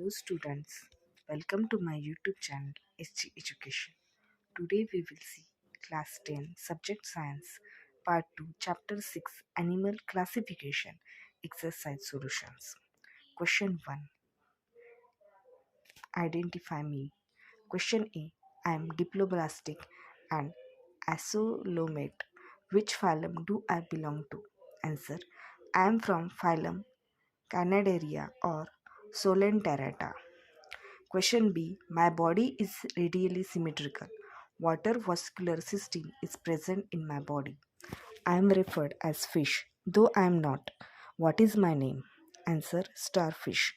Hello students, welcome to my YouTube channel SG Education. Today we will see class 10 subject science part 2 chapter 6 animal classification exercise solutions. Question 1, identify me. Question A, I am diploblastic and asolomate. Which phylum do I belong to? Answer, I am from phylum Canaderia or Solenterata. Question B. My body is radially symmetrical. Water vascular system is present in my body. I am referred as fish, though I am not. What is my name? Answer, starfish.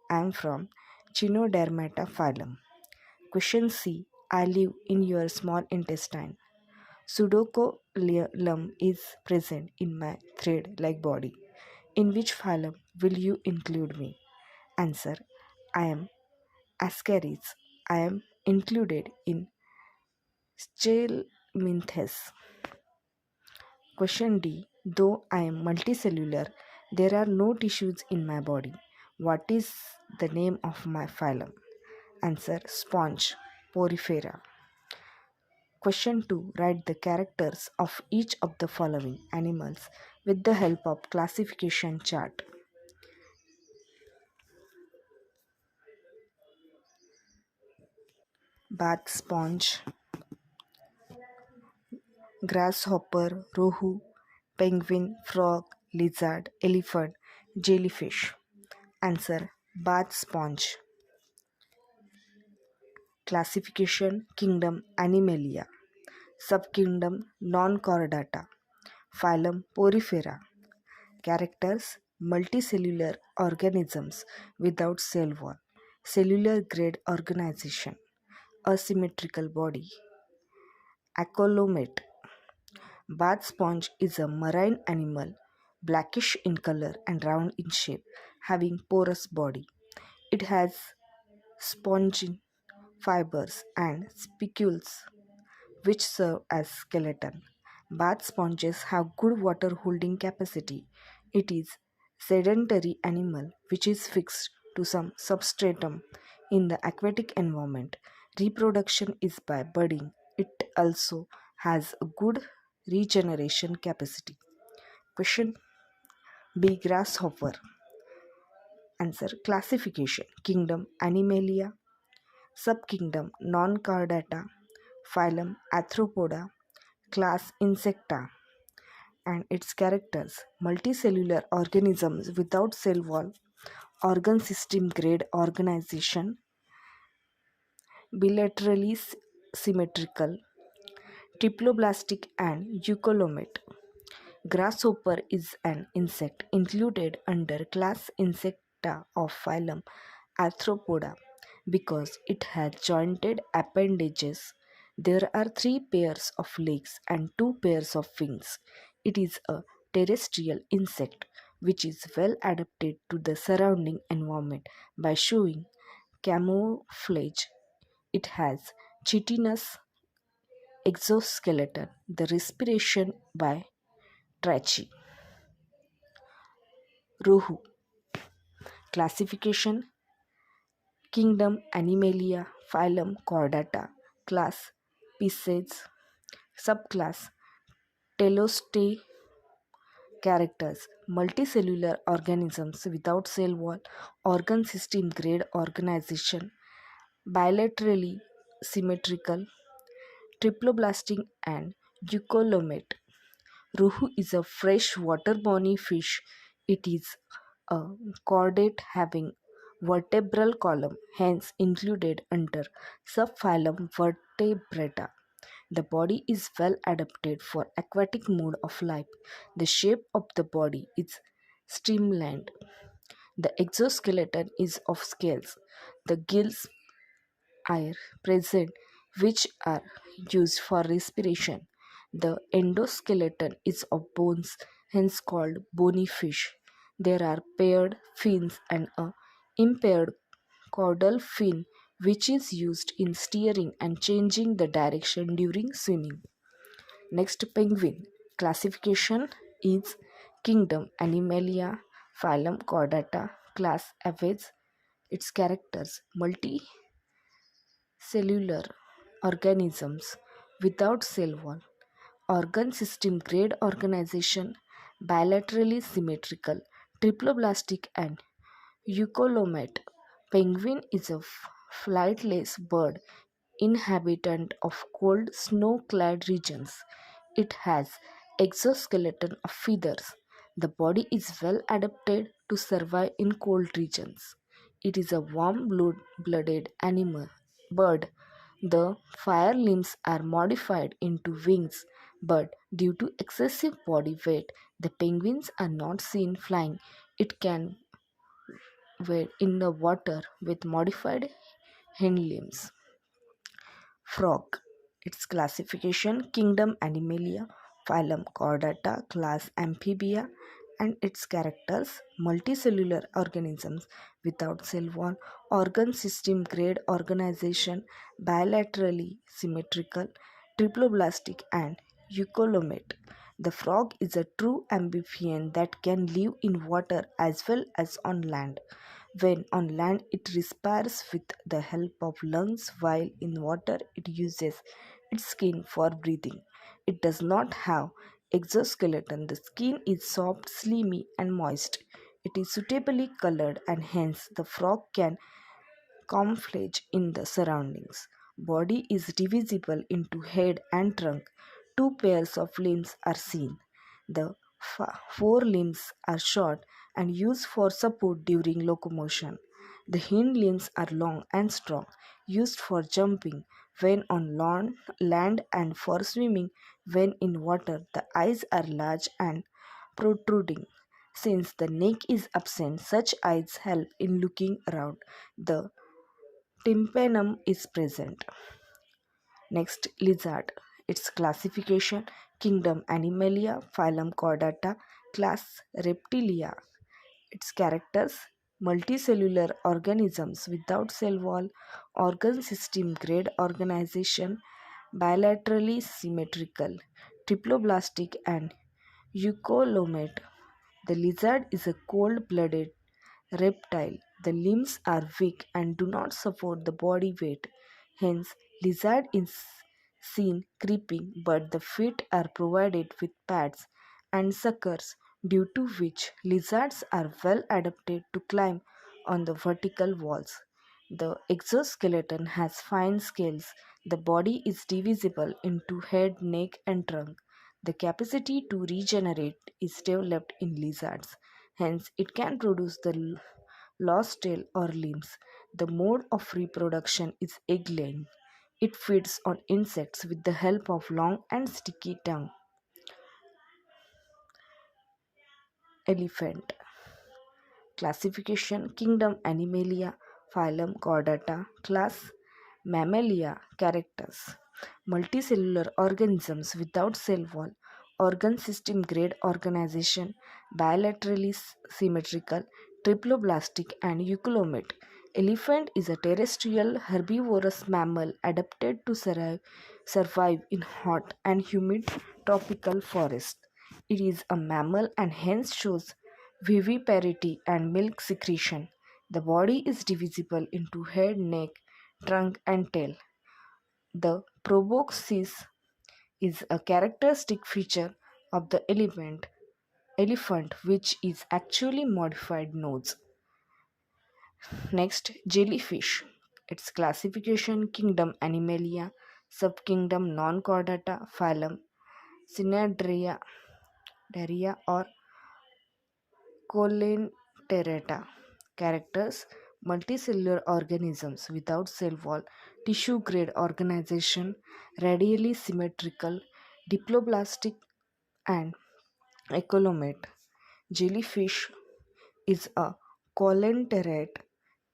I am from Chinodermata phylum. Question C. I live in your small intestine. Pseudocoelum is present in my thread-like body. In which phylum will you include me? Answer, I am Ascaris. I am included in Schelminthes. Question D. Though I am multicellular, there are no tissues in my body. What is the name of my phylum? Answer, sponge, Porifera. Question 2. Write the characters of each of the following animals with the help of classification chart. Bath sponge, grasshopper, rohu, penguin, frog, lizard, elephant, jellyfish. Answer, bath sponge. Classification kingdom Animalia. Subkingdom Non-chordata. Phylum Porifera. Characters multicellular organisms without cell wall. Cellular grade organization. Asymmetrical body. Acolomate. Bath sponge is a marine animal, blackish in color and round in shape, having porous body. It has spongin fibers and spicules which serve as skeleton. Bath sponges have good water holding capacity. It is sedentary animal which is fixed to some substratum in the aquatic environment. Reproduction is by budding. It also has a good regeneration capacity. Question B. Grasshopper. Answer, classification kingdom Animalia, subkingdom Non-chordata, phylum Arthropoda, class Insecta, and its characters multicellular organisms without cell wall, organ system grade organization, bilaterally symmetrical, triploblastic and eucolomate. Grasshopper is an insect included under class Insecta of phylum Arthropoda because it has jointed appendages. There are 3 pairs of legs and 2 pairs of wings. It is a terrestrial insect which is well adapted to the surrounding environment by showing camouflage. It has chitinous exoskeleton, the respiration by trachea. Rohu. Classification kingdom Animalia, phylum Chordata, class Pisces, subclass Telostae. Characters multicellular organisms without cell wall, organ system grade organization, bilaterally symmetrical, triploblastic and eucolomate. Rohu is a fresh water-borne fish. It is a chordate having vertebral column, hence included under subphylum Vertebrata. The body is well adapted for aquatic mode of life. The shape of the body is streamlined. The exoskeleton is of scales. The gills are present which are used for respiration. The endoskeleton is of bones, hence called bony fish. There are paired fins and a impaired caudal fin which is used in steering and changing the direction during swimming. Next, penguin. Classification is kingdom Animalia, phylum Chordata, class Aves, Its characters: multicellular organisms without cell wall, organ system grade organization, bilaterally symmetrical, triploblastic, and eucolomate. Penguin is a flightless bird inhabitant of cold snow-clad regions. It has exoskeleton of feathers. The body is well adapted to survive in cold regions. It is a warm-blooded animal bird. The fire limbs are modified into wings, but due to excessive body weight, the penguins are not seen flying. It can wade in the water with modified hind limbs. Frog. Its classification: Kingdom Animalia, phylum Chordata, class Amphibia, and its characters: multicellular organisms without cell wall, organ system grade organization, bilaterally symmetrical, triploblastic, and eucolomate. The frog is a true amphibian that can live in water as well as on land. When on land, it respires with the help of lungs, while in water, it uses its skin for breathing. It does not have exoskeleton. The skin is soft, slimy, and moist. It is suitably colored, and hence the frog can camouflage in the surroundings. Body is divisible into head and trunk. Two pairs of limbs are seen. The forelimbs are short and used for support during locomotion. The hind limbs are long and strong, used for jumping when on land and for swimming when in water. The eyes are large and protruding. Since the neck is absent, such eyes help in looking around. The tympanum is present. Next, lizard. Its classification: Kingdom Animalia, phylum Chordata, class Reptilia. Its characters: multicellular organisms without cell wall, organ system grade organization, bilaterally symmetrical, triploblastic, and eucolomate. The lizard is a cold blooded reptile. The limbs are weak and do not support the body weight. Hence, lizard is seen creeping, but the feet are provided with pads and suckers, due to which lizards are well adapted to climb on the vertical walls. The exoskeleton has fine scales. The body is divisible into head, neck, and trunk. The capacity to regenerate is developed in lizards. Hence, it can produce the lost tail or limbs. The mode of reproduction is egg laying. It feeds on insects with the help of long and sticky tongue. Elephant. Classification: Kingdom Animalia, phylum Chordata, class Mammalia. Characters: multicellular organisms without cell wall, organ system grade organization, bilaterally symmetrical, triploblastic, and eucolomate. Elephant is a terrestrial herbivorous mammal adapted to survive in hot and humid tropical forests. It is a mammal and hence shows viviparity and milk secretion. The body is divisible into head, neck, trunk, and tail. The proboscis is a characteristic feature of the elephant which is actually modified nodes. Next, jellyfish. Its classification: Kingdom Animalia, subkingdom Non-chordata, phylum Synadria or Colenterata. Characters: multicellular organisms without cell wall, tissue grade organization, radially symmetrical, diploblastic, and ecolomate. Jellyfish is a colenterate.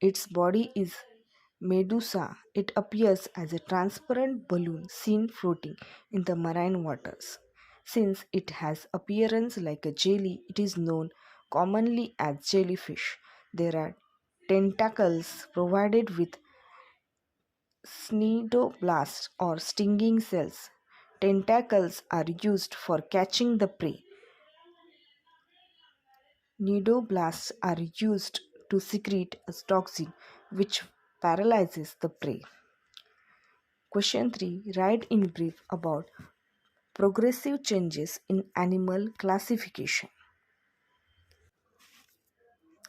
Its body is medusa. It appears as a transparent balloon seen floating in the marine waters. Since it has appearance like a jelly, it is known commonly as jellyfish. There are tentacles provided with cnidoblasts or stinging cells. Tentacles are used for catching the prey. Cnidoblasts are used to secrete a toxin which paralyzes the prey. Question 3. Write in brief about progressive changes in animal classification.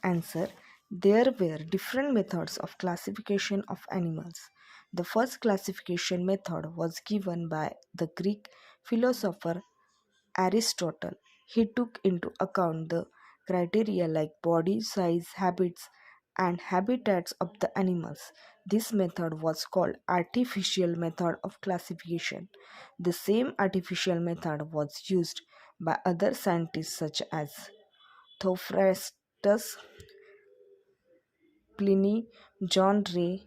Answer. There were different methods of classification of animals. The first classification method was given by the Greek philosopher Aristotle. He took into account the criteria like body size, habits, and habitats of the animals. This method was called artificial method of classification. The same artificial method was used by other scientists such as Theophrastus, Pliny, John Ray,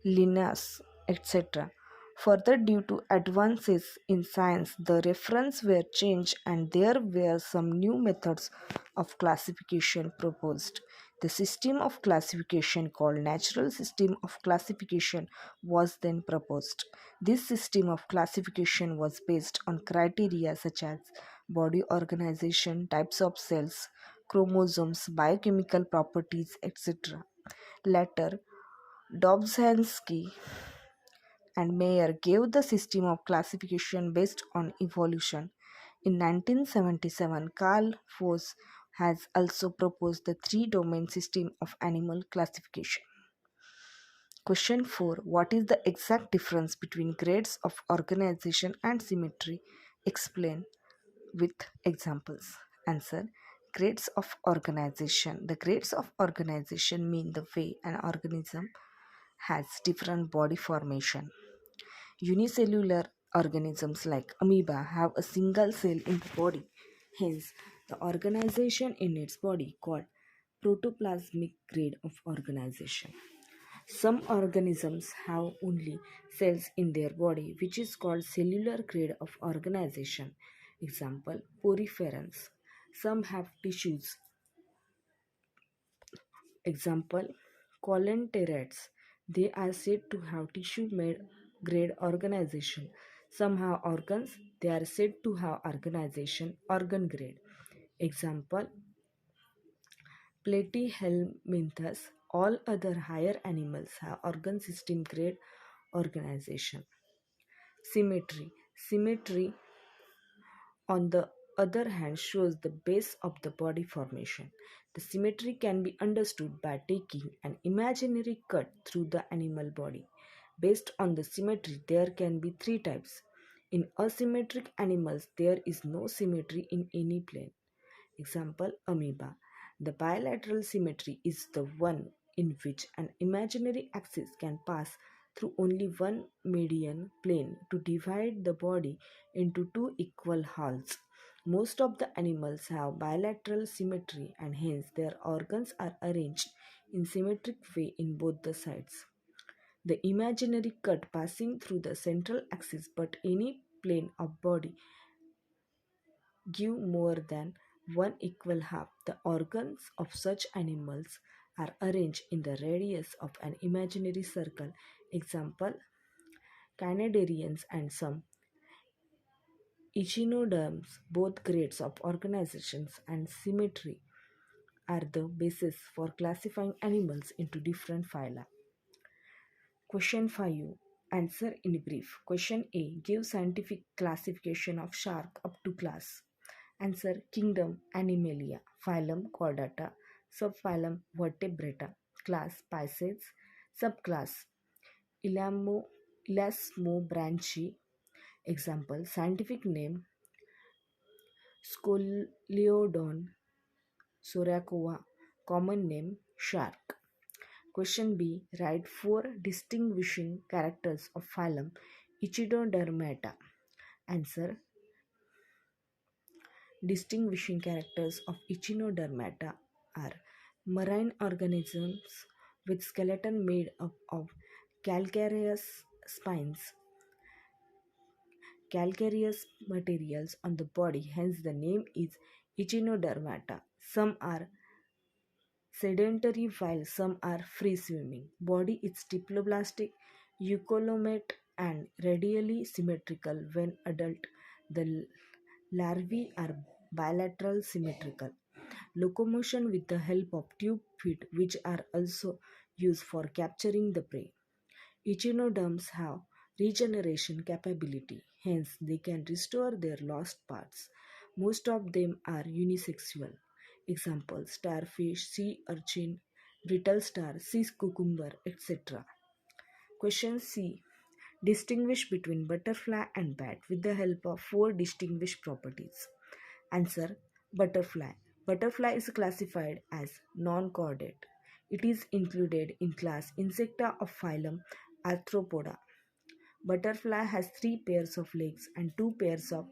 Linnaeus, etc. Further, due to advances in science, the references were changed and there were some new methods of classification proposed. The system of classification called natural system of classification was then proposed. This system of classification was based on criteria such as body organization, types of cells, chromosomes, biochemical properties, etc. Later, Dobzhansky and Mayer gave the system of classification based on evolution. In 1977, Carl Voss has also proposed the three domain system of animal classification. Question 4. What is the exact difference between grades of organization and symmetry? Explain with examples. Answer. Grades of organization. The grades of organization mean the way an organism has different body formation. Unicellular organisms like amoeba have a single cell in the body. Hence, the organization in its body called protoplasmic grade of organization. Some organisms have only cells in their body, which is called cellular grade of organization. Example, poriferans. Some have tissues. Example, colenterats. They are said to have tissue made grade organization. Some have organs. They are said to have organization organ grade. Example, platyhelminthes. All other higher animals have organ system grade organization. Symmetry. Symmetry, on the other hand, shows the base of the body formation. The symmetry can be understood by taking an imaginary cut through the animal body. Based on the symmetry, there can be three types. In asymmetric animals, there is no symmetry in any plane. Example, amoeba. The bilateral symmetry is the one in which an imaginary axis can pass through only one median plane to divide the body into two equal halves. Most of the animals have bilateral symmetry and hence their organs are arranged in symmetric way in both the sides. The imaginary cut passing through the central axis but any plane of body give more than one equal half. The organs of such animals are arranged in the radius of an imaginary circle. Example, cnidarians and some echinoderms. Both grades of organizations and symmetry are the basis for classifying animals into different phyla. Question 5. Answer in brief. Question A. Give scientific classification of shark up to class. Answer. Kingdom Animalia. Phylum Chordata. Subphylum Vertebrata. Class Pisces. Subclass Elasmobranchi. Example. Scientific name Scoliodon soracova. Common name shark. Question B. Write four distinguishing characters of phylum Echinodermata. Answer. Distinguishing characters of Echinodermata are marine organisms with skeleton made up of calcareous spines, calcareous materials on the body, hence the name is Echinodermata. Some are sedentary while some are free swimming. Body is diploblastic, eucolomate and radially symmetrical when adult. The larvae are bilateral symmetrical. Locomotion with the help of tube feet, which are also used for capturing the prey. Echinoderms have regeneration capability, hence, they can restore their lost parts. Most of them are unisexual. Examples starfish, sea urchin, brittle star, sea cucumber, etc. Question C. Distinguish between butterfly and bat with the help of four distinguished properties. Answer. Butterfly. Butterfly is classified as non-chordate. It is included in class Insecta of phylum Arthropoda. Butterfly has three pairs of legs and two pairs of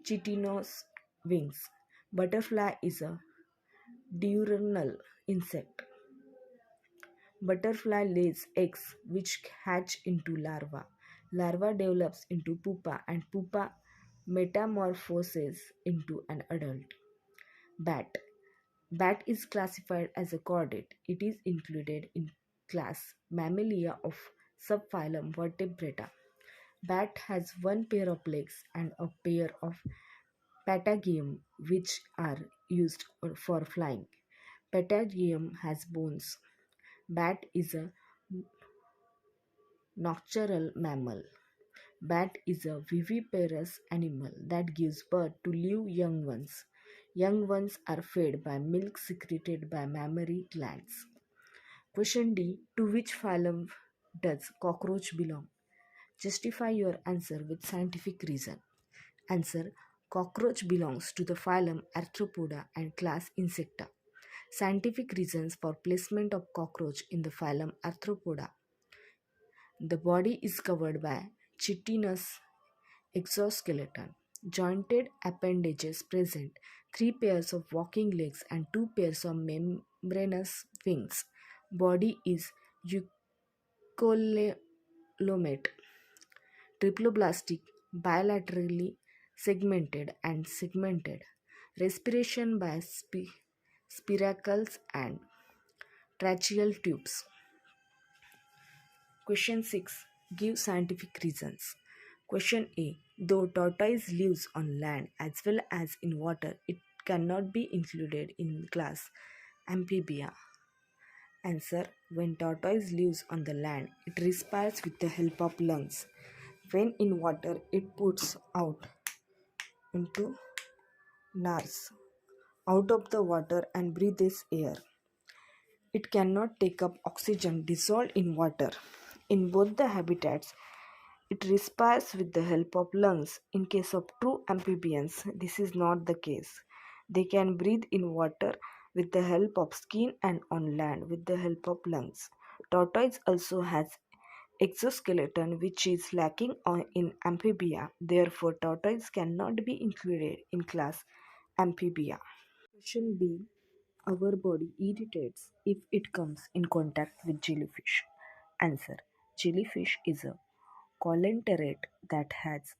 chitinous wings. Butterfly is a diurnal insect. Butterfly lays eggs which hatch into larva. Larva develops into pupa and pupa metamorphoses into an adult. Bat. Bat is classified as a chordate. It is included in class Mammalia of subphylum Vertebrata. Bat has one pair of legs and a pair of patagium which are used for flying. Patagium has bones. Bat is a nocturnal mammal. Bat is a viviparous animal that gives birth to live young ones. Young ones are fed by milk secreted by mammary glands. Question D. To which phylum does cockroach belong? Justify your answer with scientific reason. Answer. Cockroach belongs to the phylum Arthropoda and class Insecta. Scientific reasons for placement of cockroach in the phylum Arthropoda. The body is covered by chitinous exoskeleton, jointed appendages present, three pairs of walking legs and two pairs of membranous wings. Body is eucolomate, triploblastic, bilaterally segmented and segmented. Respiration by spiracles and tracheal tubes. Question 6. Give scientific reasons. Question A. Though tortoise lives on land as well as in water, it cannot be included in class Amphibia. Answer. When tortoise lives on the land, it respires with the help of lungs. When in water, it puts out into nars out of the water and breathes air. It cannot take up oxygen dissolved in water. In both the habitats, it respires with the help of lungs. In case of true amphibians, this is not the case. They can breathe in water with the help of skin and on land with the help of lungs. Tortoise also has exoskeleton which is lacking in amphibia. Therefore, tortoise cannot be included in class amphibia. Question B. Our body irritates if it comes in contact with jellyfish. Answer. Jellyfish is a colenterate that has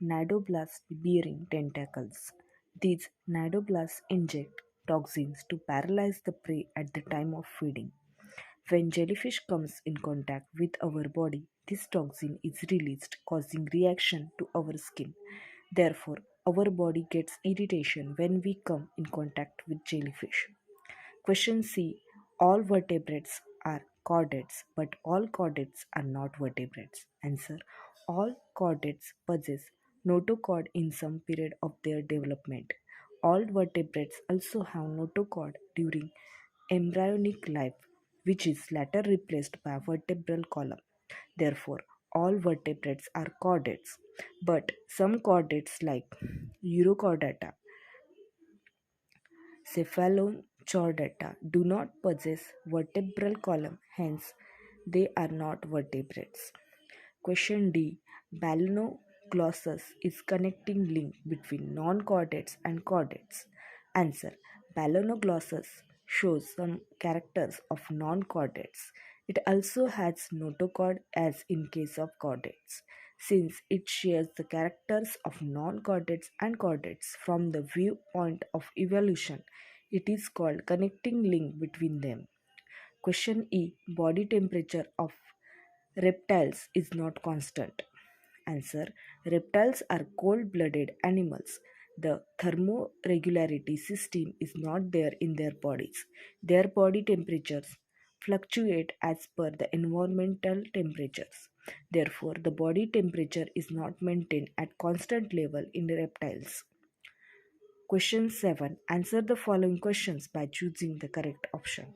cnidoblasts bearing tentacles. These cnidoblasts inject toxins to paralyze the prey at the time of feeding. When jellyfish comes in contact with our body, this toxin is released, causing reaction to our skin. Therefore, our body gets irritation when we come in contact with jellyfish. Question C. All vertebrates are chordates, but all chordates are not vertebrates. Answer. All chordates possess notochord in some period of their development. All vertebrates also have notochord during embryonic life, which is later replaced by a vertebral column. Therefore, all vertebrates are chordates, but some chordates like Urochordata, Cephalochordata do not possess vertebral column, hence they are not vertebrates. Question D. Balanoglossus is connecting link between non-chordates and chordates. Answer. Balanoglossus shows some characters of non-chordates. It also has notochord as in case of chordates. Since it shares the characters of non-chordates and chordates from the viewpoint of evolution, it is called connecting link between them. Question E. Body temperature of reptiles is not constant. Answer. Reptiles are cold blooded animals. The thermoregularity system is not there in their bodies. Their body temperatures fluctuate as per the environmental temperatures. Therefore, the body temperature is not maintained at constant level in reptiles. Question 7. Answer the following questions by choosing the correct option.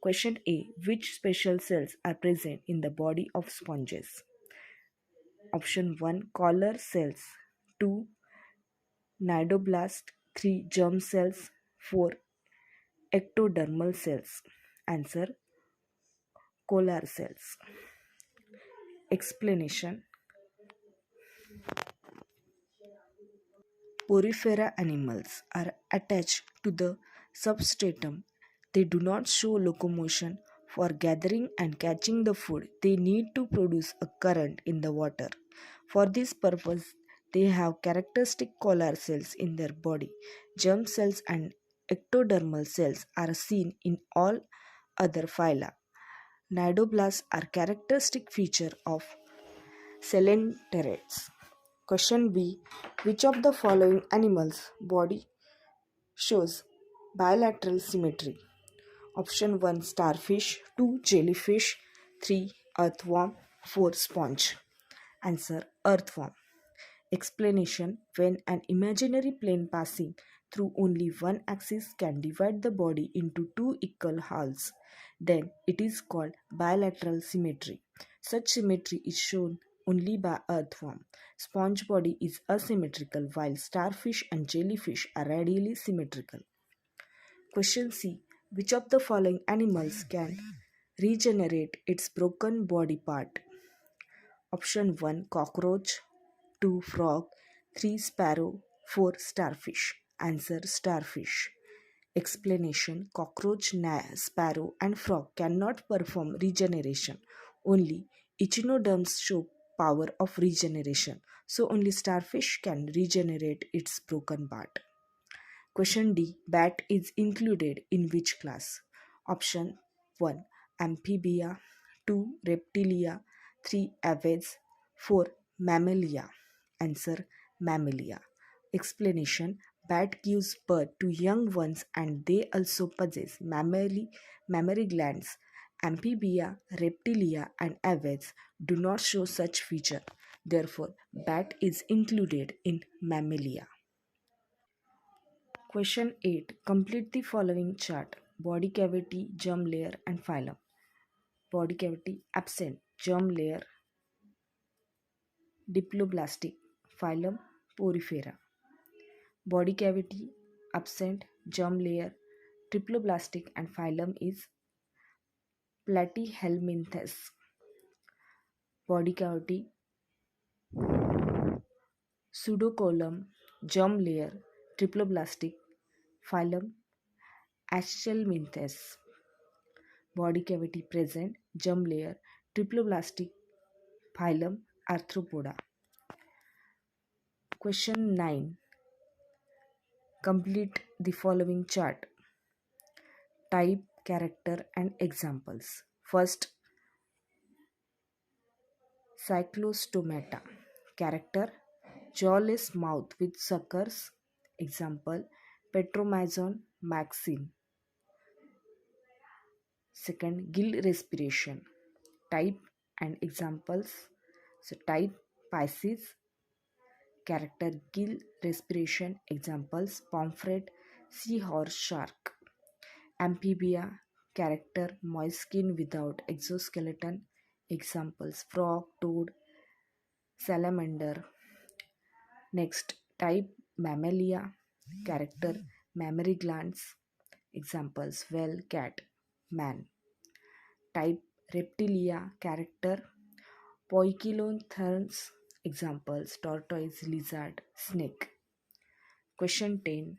Question A. Which special cells are present in the body of sponges? Option 1. Collar cells. 2. Nidoblast. 3. Germ cells. 4. Ectodermal cells. Answer. Collar cells. Explanation. Porifera animals are attached to the substratum. They do not show locomotion. For gathering and catching the food, they need to produce a current in the water. For this purpose, they have characteristic collar cells in their body. Germ cells and ectodermal cells are seen in all other phyla. Nidoblasts are characteristic feature of coelenterate. Question B. Which of the following animals' body shows bilateral symmetry? Option 1. Starfish. 2. Jellyfish. 3. Earthworm. 4. Sponge. Answer. Earthworm. Explanation. When an imaginary plane passing through only one axis can divide the body into two equal halves, then it is called bilateral symmetry. Such symmetry is shown only by earthworm. Sponge body is asymmetrical while starfish and jellyfish are radially symmetrical. Question C. Which of the following animals can regenerate its broken body part? Option 1. Cockroach. 2. Frog. 3. Sparrow. 4. Starfish. Answer. Starfish. Explanation. Cockroach, sparrow and frog cannot perform regeneration. Only echinoderms show power of regeneration. So only starfish can regenerate its broken part. Question D. Bat is included in which class? Option 1. Amphibia. 2. Reptilia. 3. Avids. 4. Mammalia. Answer. Mammalia. Explanation. Bat gives birth to young ones and they also possess mammary glands. Amphibia, reptilia and avids do not show such feature. Therefore, bat is included in Mammalia. Question 8. Complete the following chart. Body cavity, germ layer and phylum. Body cavity absent, germ layer diploblastic, phylum porifera. Body cavity absent, germ layer triploblastic and phylum is Platyhelminthes. Body cavity pseudocolum, germ layer triploblastic, phylum Aschelminthes. Body cavity present, germ layer triploblastic, phylum Arthropoda. Question 9. Complete the following chart. Type, character and examples. First, Cyclostomata. Character, jawless mouth with suckers. Example, Petromyzon maxine. Second, gill respiration. Type and examples. So type, Pisces. Character, gill respiration. Examples, pomfret, seahorse, shark. Amphibia. Character, moist skin without exoskeleton. Examples, frog, toad, salamander. Next, type, Mammalia. Character, mammary glands. Examples, whale, cat, man. Type, Reptilia. Character, Poikilotherms. Examples, tortoise, lizard, snake. Question 10.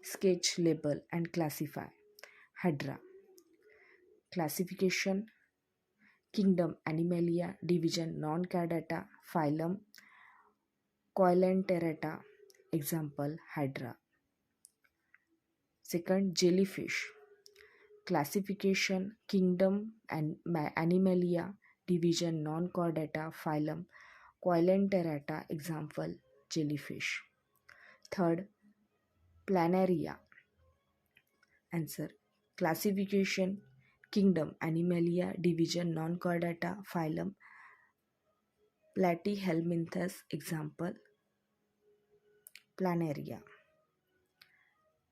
Sketch, label and classify. Hydra. Classification. Kingdom Animalia. Division Non-Chordata. Phylum Coelenterata. Example, Hydra. Second, jellyfish. Classification. Kingdom and Animalia. Division Non-Chordata. Phylum Coelenterata. Example, jellyfish. Third, Planaria. Answer: classification, kingdom Animalia, division Non-chordata, phylum Platyhelminthes, example Planaria.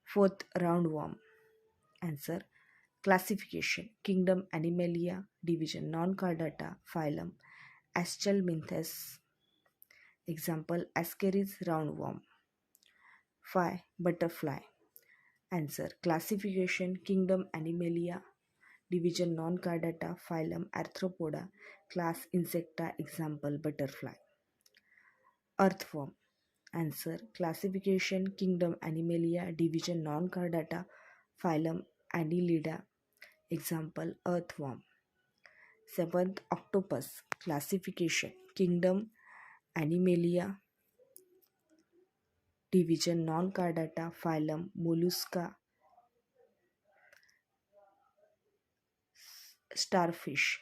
Fourth, roundworm. Answer: classification, kingdom Animalia, division Non-chordata, phylum Aschelminthes, example Ascaris roundworm. 5. Butterfly. Answer: classification, kingdom Animalia, division Non-chordata, phylum Arthropoda, class Insecta, example butterfly. Earthworm. Answer: classification, kingdom Animalia, division Non-chordata, phylum Annelida, example earthworm. 7th, octopus. Classification, kingdom Animalia, division Non-chordata, phylum Mollusca, starfish.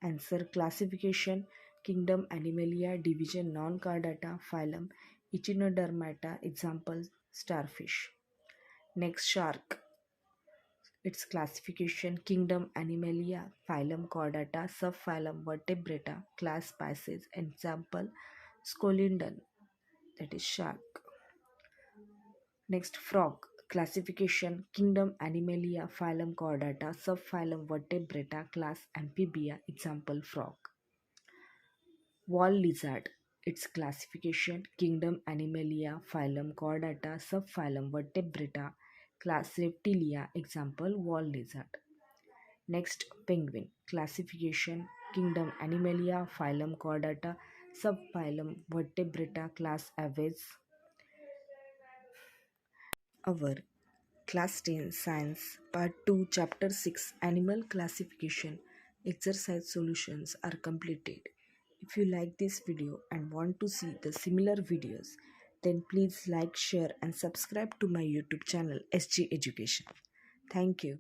Answer: classification, kingdom Animalia, division Non-chordata, phylum Echinodermata, example starfish. Next, shark. Its classification, kingdom Animalia, phylum Chordata, subphylum Vertebrata, class Pisces, example Scolindon, that is shark. Next, frog. Classification, kingdom Animalia, phylum Chordata, subphylum Vertebrata, class Amphibia, example frog. Wall lizard. Its classification, kingdom Animalia, phylum Chordata, subphylum Vertebrata, class Reptilia, example wall lizard. Next, penguin. Classification, kingdom Animalia, phylum Chordata, subphylum Vertebrata, class Aves. Our Class 10 Science Part 2 Chapter 6 Animal Classification exercise solutions are completed. If you like this video and want to see the similar videos, then please like, share and subscribe to my YouTube channel SG Education. Thank you.